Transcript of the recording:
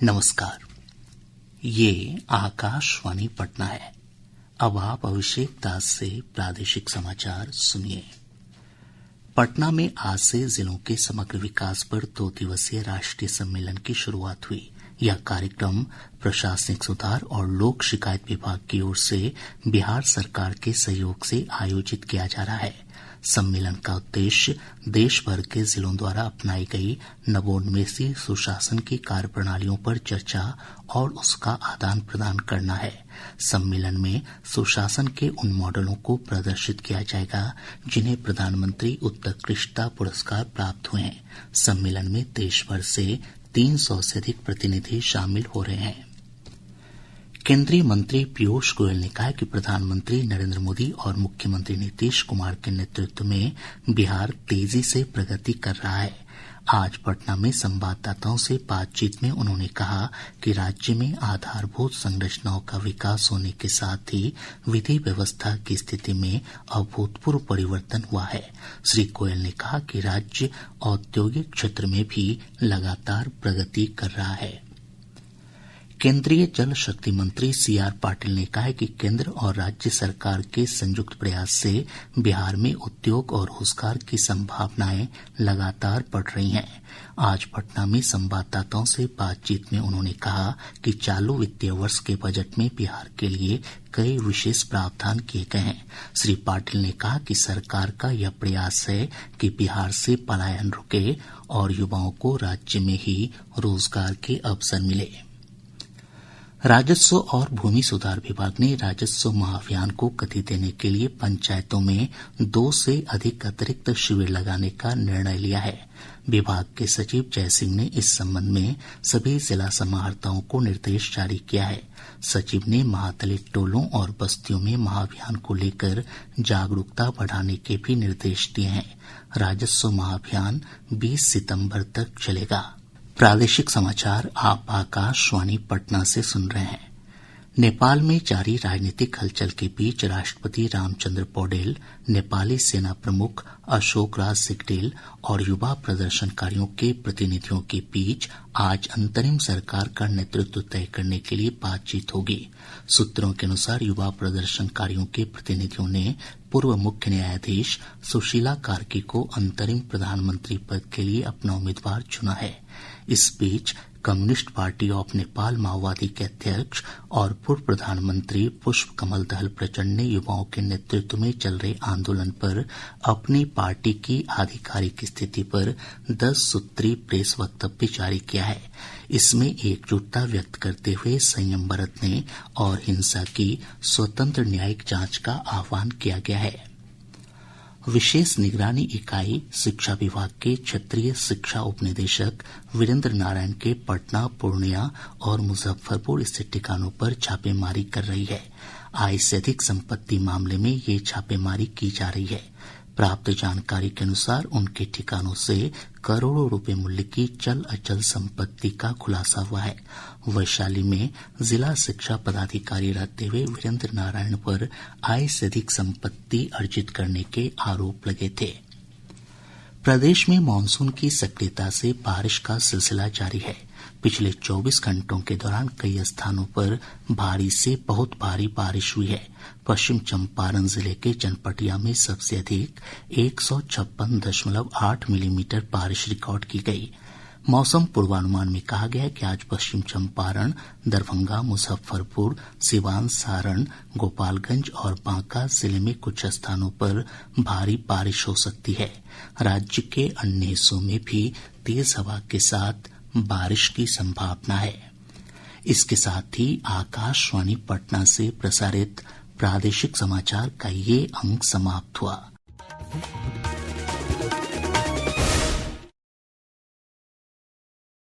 नमस्कार। ये आकाशवाणी पटना है। अब आप अभिषेक दास से प्रादेशिक समाचार सुनिए। पटना में आज से जिलों के समग्र विकास पर 2 दिवसीय राष्ट्रीय सम्मेलन की शुरुआत हुई। यह कार्यक्रम प्रशासनिक सुधार और लोक शिकायत विभाग की ओर से बिहार सरकार के सहयोग से आयोजित किया जा रहा है। सम्मेलन का उद्देश्य देश भर के जिलों द्वारा अपनाई गई नवोन्मेषी सुशासन की कार्यप्रणालियों पर चर्चा और उसका आदान प्रदान करना है। सम्मेलन में सुशासन के उन मॉडलों को प्रदर्शित किया जाएगा जिन्हें प्रधानमंत्री उत्कृष्टता पुरस्कार प्राप्त हुए हैं। सम्मेलन में देश भर से 300 से अधिक प्रतिनिधि शामिल हो रहे हैं। केंद्रीय मंत्री पीयूष गोयल ने कहा कि प्रधानमंत्री नरेंद्र मोदी और मुख्यमंत्री नीतीश कुमार के नेतृत्व में बिहार तेजी से प्रगति कर रहा है। आज पटना में संवाददाताओं से बातचीत में उन्होंने कहा कि राज्य में आधारभूत संरचनाओं का विकास होने के साथ ही विधि व्यवस्था की स्थिति में अभूतपूर्व परिवर्तन हुआ है। श्री गोयल ने कहा कि राज्य औद्योगिक क्षेत्र में भी लगातार प्रगति कर रहा है। केंद्रीय जल शक्ति मंत्री सीआर पाटिल ने कहा है कि केंद्र और राज्य सरकार के संयुक्त प्रयास से बिहार में उद्योग और रोजगार की संभावनाएं लगातार बढ़ रही हैं। आज पटना में संवाददाताओं से बातचीत में उन्होंने कहा कि चालू वित्तीय वर्ष के बजट में बिहार के लिए कई विशेष प्रावधान किए गए हैं। श्री पाटिल ने कहा कि सरकार का यह प्रयास है कि बिहार से पलायन रुके और युवाओं को राज्य में ही रोजगार के अवसर मिले। राजस्व और भूमि सुधार विभाग ने राजस्व महाअभियान को गति देने के लिए पंचायतों में 2 से अधिक अतिरिक्त शिविर लगाने का निर्णय लिया है। विभाग के सचिव जय सिंह ने इस संबंध में सभी जिला समाहर्ताओं को निर्देश जारी किया है। सचिव ने महादलित टोलों और बस्तियों में महाअभियान को लेकर जागरूकता बढ़ाने के भी निर्देश दिए हैं। राजस्व महाअभियान 20 सितंबर तक चलेगा। प्रादेशिक समाचार आप आकाशवाणी पटना से सुन रहे हैं। नेपाल में जारी राजनीतिक हलचल के बीच राष्ट्रपति रामचंद्र पौडेल, नेपाली सेना प्रमुख अशोक राज सिंहदेल और युवा प्रदर्शनकारियों के प्रतिनिधियों के बीच आज अंतरिम सरकार का नेतृत्व तय करने के लिए बातचीत होगी। सूत्रों के अनुसार युवा प्रदर्शनकारियों के प्रतिनिधियों ने पूर्व मुख्य न्यायाधीश सुशीला कार्की को अंतरिम प्रधानमंत्री पद के लिए अपना उम्मीदवार चुना है। इस बीच कम्युनिस्ट पार्टी ऑफ नेपाल माओवादी के अध्यक्ष और पूर्व प्रधानमंत्री पुष्प कमल दहल प्रचंड ने युवाओं के नेतृत्व में चल रहे आंदोलन पर अपनी पार्टी की आधिकारिक स्थिति पर 10 सूत्री प्रेस वक्तव्य जारी किया है। इसमें एकजुटता व्यक्त करते हुए संयम बरतने और हिंसा की स्वतंत्र न्यायिक जांच का आह्वान किया गया है। विशेष निगरानी इकाई शिक्षा विभाग के क्षेत्रीय शिक्षा उपनिदेशक वीरेंद्र नारायण के पटना, पूर्णिया और मुजफ्फरपुर स्थित ठिकानों पर छापेमारी कर रही है। आय से अधिक संपत्ति मामले में ये छापेमारी की जा रही है। प्राप्त जानकारी के अनुसार उनके ठिकानों से करोड़ों रुपए मूल्य की चल अचल संपत्ति का खुलासा हुआ है। वैशाली में जिला शिक्षा पदाधिकारी रहते हुए वीरेंद्र नारायण पर आय से अधिक संपत्ति अर्जित करने के आरोप लगे थे। प्रदेश में मानसून की सक्रियता से बारिश का सिलसिला जारी है। पिछले 24 घंटों के दौरान कई स्थानों पर भारी से बहुत भारी बारिश हुई है। पश्चिम चंपारण जिले के चनपटिया में सबसे अधिक 156.8 मिलीमीटर बारिश रिकॉर्ड की गई। मौसम पूर्वानुमान में कहा गया है कि आज पश्चिम चंपारण, दरभंगा, मुजफ्फरपुर, सिवान, सारण, गोपालगंज और बांका जिले में कुछ स्थानों पर भारी बारिश हो सकती है। राज्य के अन्य हिस्सों में भी तेज हवा के साथ बारिश की संभावना है। इसके साथ ही आकाशवाणी पटना से प्रसारित प्रादेशिक समाचार का ये अंक समाप्त हुआ।